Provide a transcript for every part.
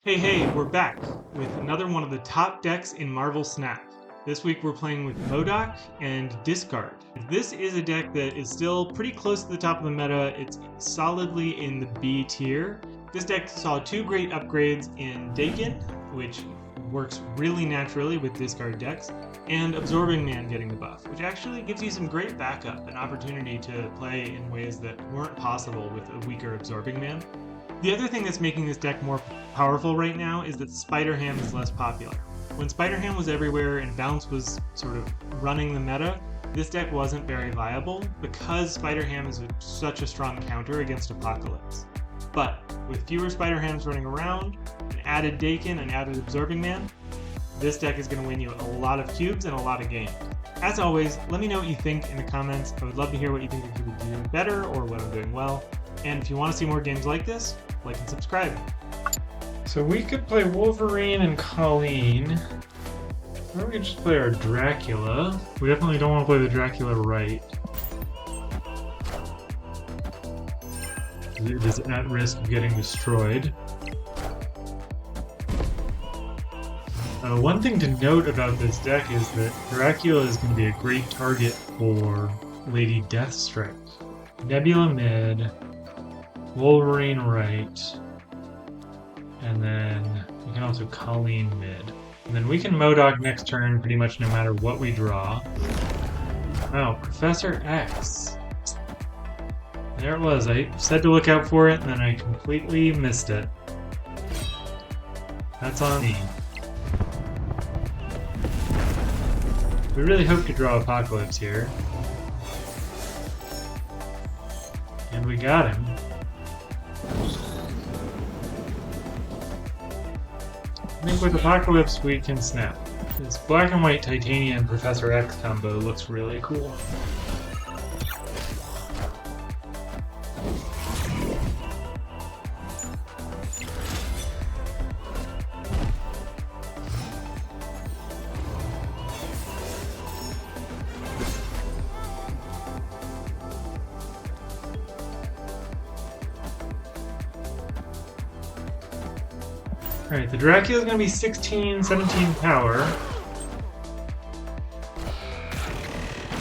Hey, we're back with another one of the top decks in Marvel Snap. This week we're playing with M.O.D.O.K and Discard. This is a deck that is still pretty close to the top of the meta. It's solidly in the B tier. This deck saw two great upgrades in Daken, which works really naturally with Discard decks, and Absorbing Man getting the buff, which actually gives you some great backup and opportunity to play in ways that weren't possible with a weaker Absorbing Man. The other thing that's making this deck more powerful right now is that Spider-Ham is less popular. When Spider-Ham was everywhere and Bounce was sort of running the meta, this deck wasn't very viable because Spider-Ham is such a strong counter against Apocalypse. But with fewer Spider-Hams running around, an added Daken, and added Absorbing Man, this deck is going to win you a lot of cubes and a lot of games. As always, let me know what you think in the comments. I would love to hear what you think I could be doing better or what I'm doing well. And if you want to see more games like this, like and subscribe. So we could play Wolverine and Colleen. Or we could just play our Dracula. We definitely don't want to play the Dracula right. It is at risk of getting destroyed. One thing to note about this deck is that Dracula is going to be a great target for Lady Deathstrike. Nebula mid, Wolverine right, and then we can also Colleen mid. And then we can M.O.D.O.K next turn pretty much no matter what we draw. Oh, Professor X. There it was. I said to look out for it, and then I completely missed it. That's on me. We really hope to draw Apocalypse here. And we got him. I think with Apocalypse we can snap. This black and white Titanium Professor X combo looks really cool. Alright, the Dracula is going to be 16, 17 power.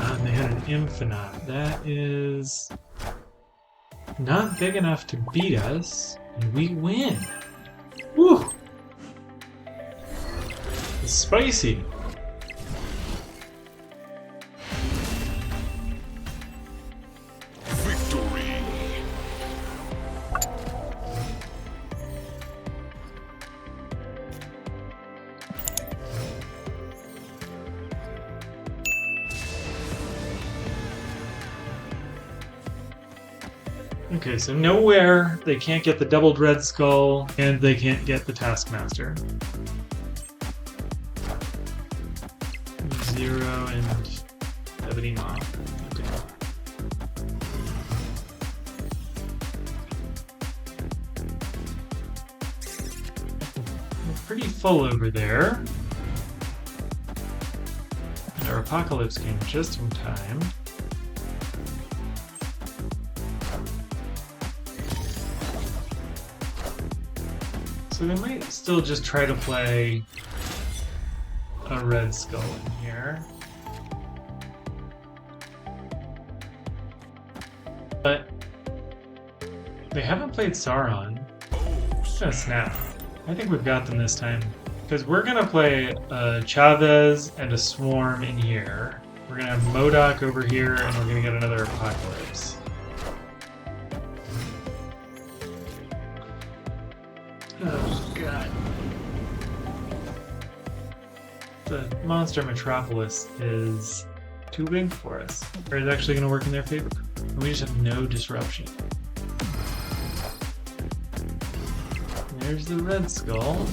And they had an Infinite. That is not big enough to beat us, and we win. Woo! It's spicy. Okay, so nowhere they can't get the doubled Red Skull, and they can't get the Taskmaster. 0 and Ebony Maw. Okay. We're pretty full over there. And our Apocalypse came just in time. So they might still just try to play a Red Skull in here. But they haven't played Sauron. Just gonna snap. I think we've got them this time. Because we're gonna play a Chavez and a Swarm in here. We're gonna have M.O.D.O.K over here, and we're gonna get another Apocalypse. Oh god. The Monster Metropolis is too big for us. Or it's actually going to work in their favor. And we just have no disruption. There's the Red Skull.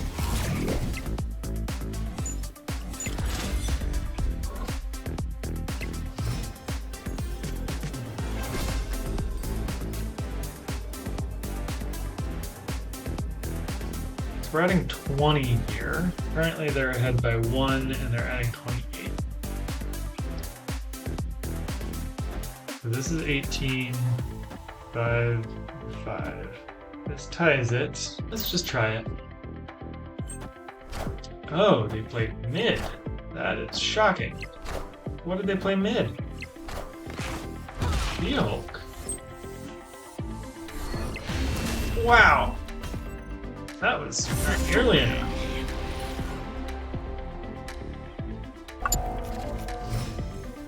We're adding 20 here. Currently they're ahead by 1 and they're adding 28. So this is 18, 5, 5. This ties it. Let's just try it. Oh, they played mid. That is shocking. What did they play mid? M.O.D.O.K. Wow! That was not nearly enough.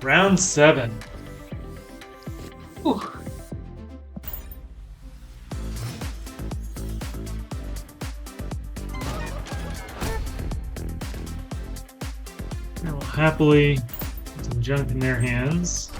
Round 7. Whew. I will happily put some junk in their hands.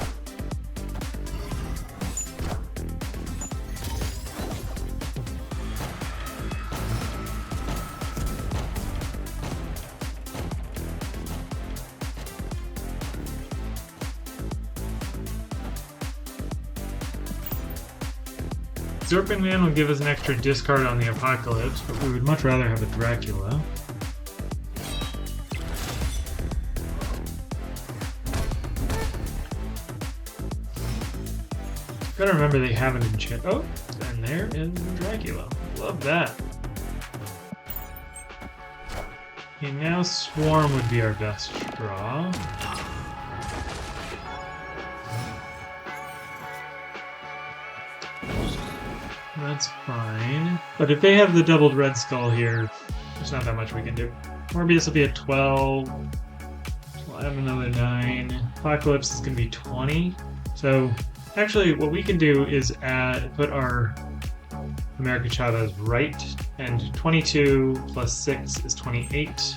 Serpent Man will give us an extra discard on the Apocalypse, but we would much rather have a Dracula. Gotta remember they have an enchant. Oh, and there is Dracula. Love that. Okay, now Swarm would be our best draw. That's fine. But if they have the doubled Red Skull here, there's not that much we can do. Morbius will be at 12. We'll add another 9. Apocalypse is going to be 20. So, actually, what we can do is put our America Chavez right, and 22 plus 6 is 28.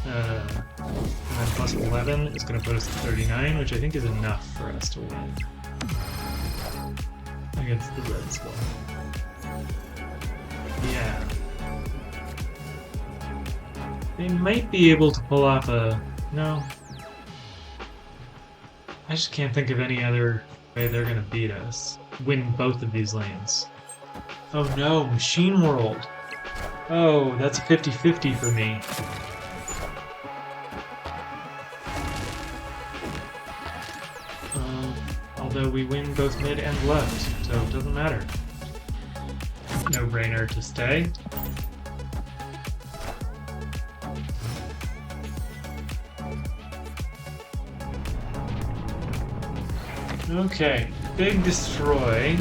And then plus 11 is going to put us at 39, which I think is enough for us to win against the Red Skull. Yeah. They might be able to pull off a... No. I just can't think of any other way they're gonna beat us. Win both of these lanes. Oh no, Machine World! Oh, that's a 50-50 for me. Although we win both mid and left, so it doesn't matter. No-brainer to stay. Okay, big destroy.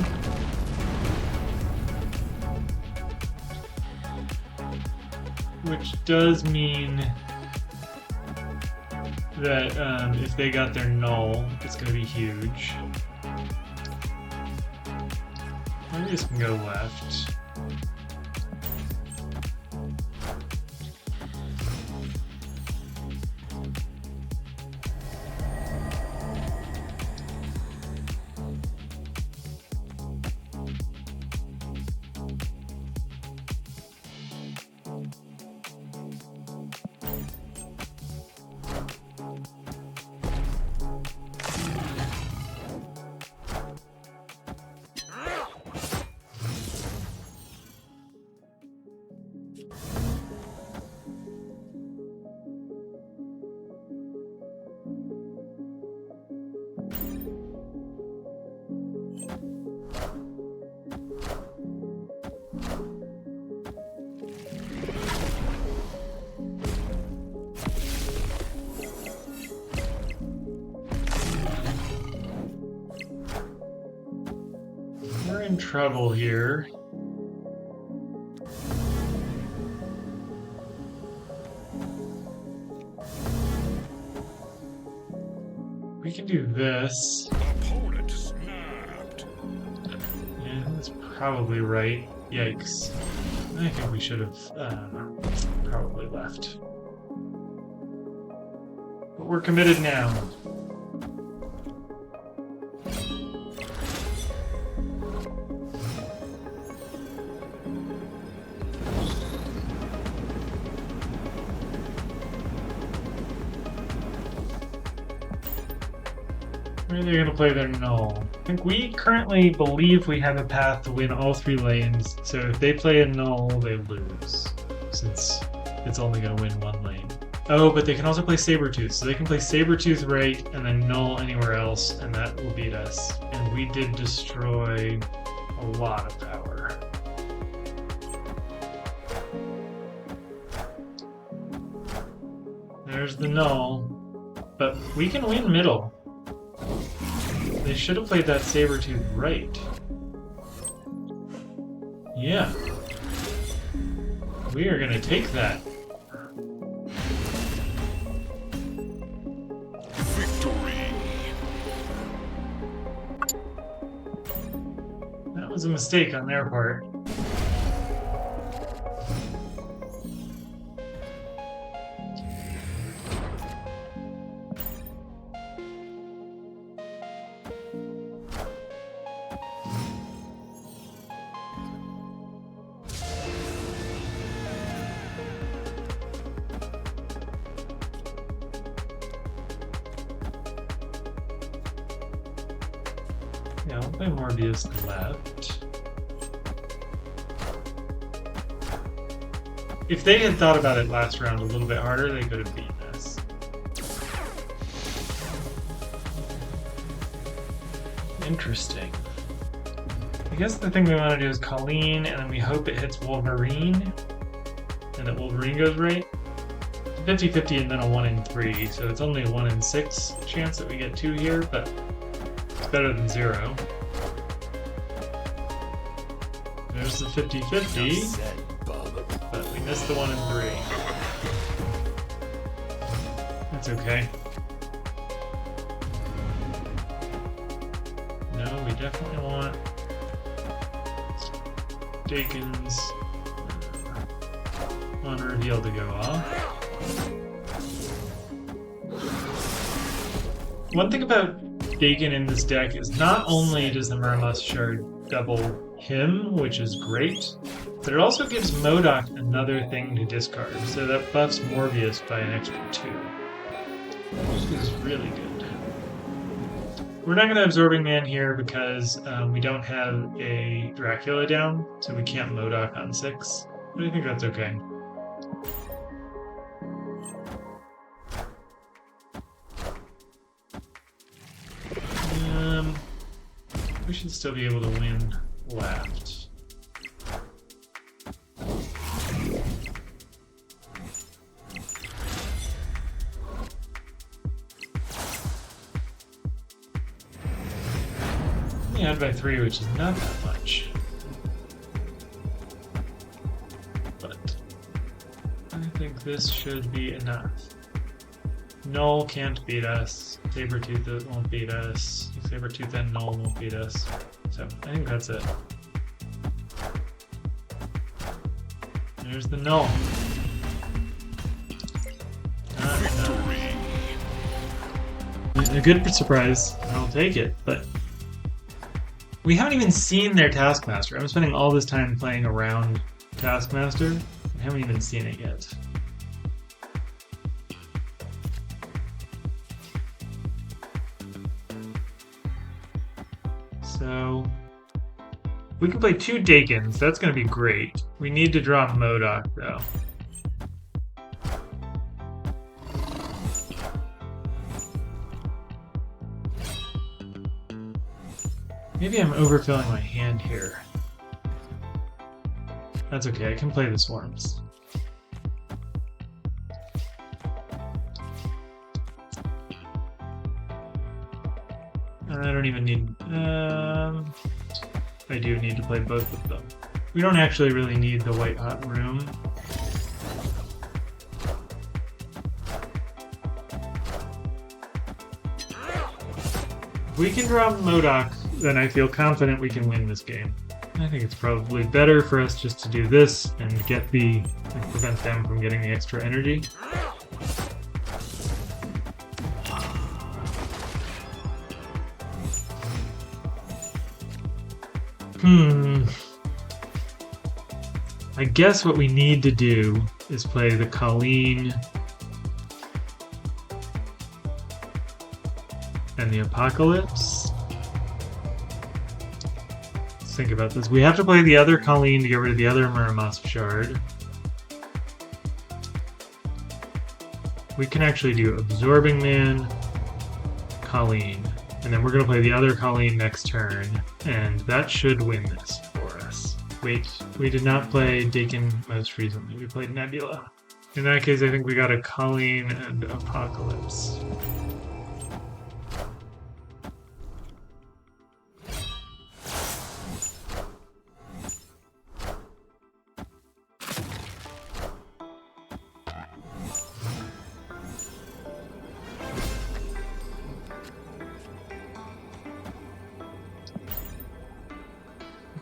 Which does mean that if they got their null, it's going to be huge. Maybe this can go left. We're in trouble here. We can do this. Opponent snapped. Yeah, that's probably right. Yikes. I think we should have probably left. But we're committed now. Where are they going to play their null? I think we currently believe we have a path to win all 3 lanes, so if they play a null, they lose, since it's only going to win 1 lane. Oh, but they can also play Sabretooth, so they can play Sabretooth right, and then null anywhere else, and that will beat us. And we did destroy a lot of power. There's the null. But we can win middle. They should have played that Sabertooth right. Yeah. We are gonna take that. Victory. That was a mistake on their part. Yeah, I'll play Morbius left. If they had thought about it last round a little bit harder, they could have beaten us. Interesting. I guess the thing we want to do is Colleen, and then we hope it hits Wolverine, and that Wolverine goes right. 50-50 and then a 1 in 3, so it's only a 1 in 6 chance that we get 2 here, but it's better than 0. There's the 50-50, but we missed the 1 in 3. That's okay. No, we definitely want Daken's on reveal to go off. One thing about Daken in this deck is not only does the Muramos Shard double him, which is great, but it also gives M.O.D.O.K another thing to discard, so that buffs Morbius by an extra 2, which is really good. We're not going to Absorbing Man here because we don't have a Dracula down, so we can't M.O.D.O.K on 6, but I think that's okay. We should still be able to win left. We had by 3, which is not that much. But I think this should be enough. Null can't beat us. Sabertooth won't beat us. Sabertooth and Null won't beat us. So I think that's it. There's the Null. A good surprise. I'll take it, but we haven't even seen their Taskmaster. I'm spending all this time playing around Taskmaster. I haven't even seen it yet. So we can play 2 Dakens. That's going to be great. We need to draw M.O.D.O.K though. Maybe I'm overfilling my hand here. That's okay, I can play the Swarms. I don't even need... I do need to play both of them. We don't actually really need the White Hot Room. If we can draw M.O.D.O.K, then I feel confident we can win this game. I think it's probably better for us just to do this and get the... and prevent them from getting the extra energy. I guess what we need to do is play the Colleen and the Apocalypse. Let's think about this. We have to play the other Colleen to get rid of the other Muramos Shard. We can actually do Absorbing Man, Colleen, and then we're going to play the other Colleen next turn, and that should win this for us. Wait, we did not play Daken most recently. We played Nebula. In that case, I think we got a Colleen and Apocalypse.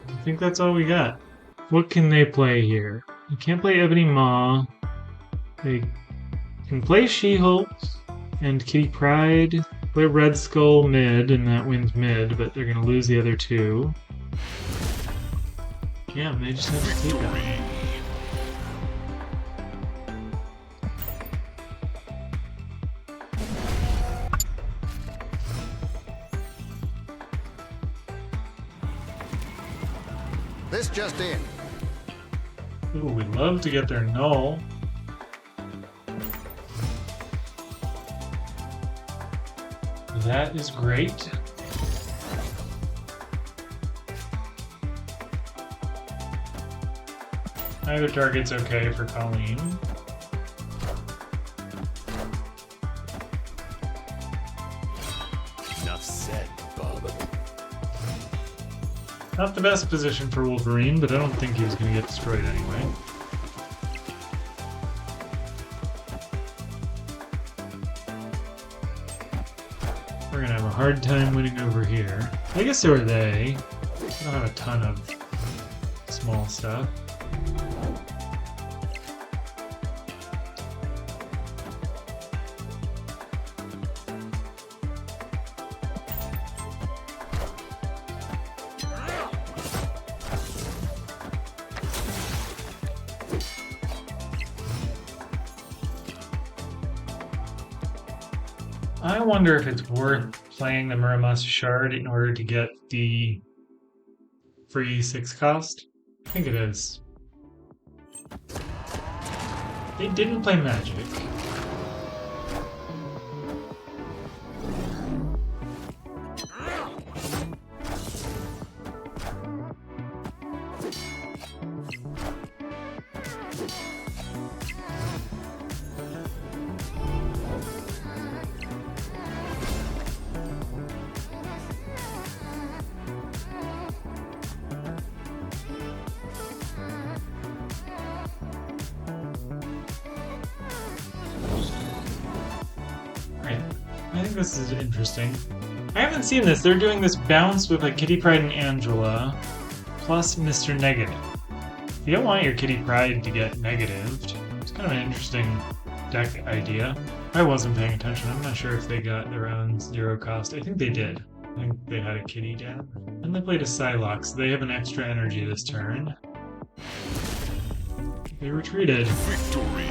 I think that's all we got. What can they play here? You can't play Ebony Maw. They can play She-Hulk and Kitty Pryde. Play Red Skull mid, and that wins mid, but they're gonna lose the other two. Yeah, they just have to take that. This just in. Ooh, we'd love to get their null. That is great. Either target's okay for Colleen. Enough said, Bob. Not the best position for Wolverine, but I don't think he was going to get destroyed anyway. We're going to have a hard time winning over here. I guess so are they. We don't have a ton of small stuff. I wonder if it's worth playing the Muramasa Shard in order to get the free 6 cost. I think it is. They didn't play Magic. I think this is interesting. I haven't seen this. They're doing this bounce with like Kitty Pryde and Angela, plus Mr. Negative. You don't want your Kitty Pryde to get negatived. It's kind of an interesting deck idea. I wasn't paying attention. I'm not sure if they got their own 0 cost. I think they did. I think they had a Kitty down. And they played a Psylocke, so they have an extra energy this turn. They retreated. Victory.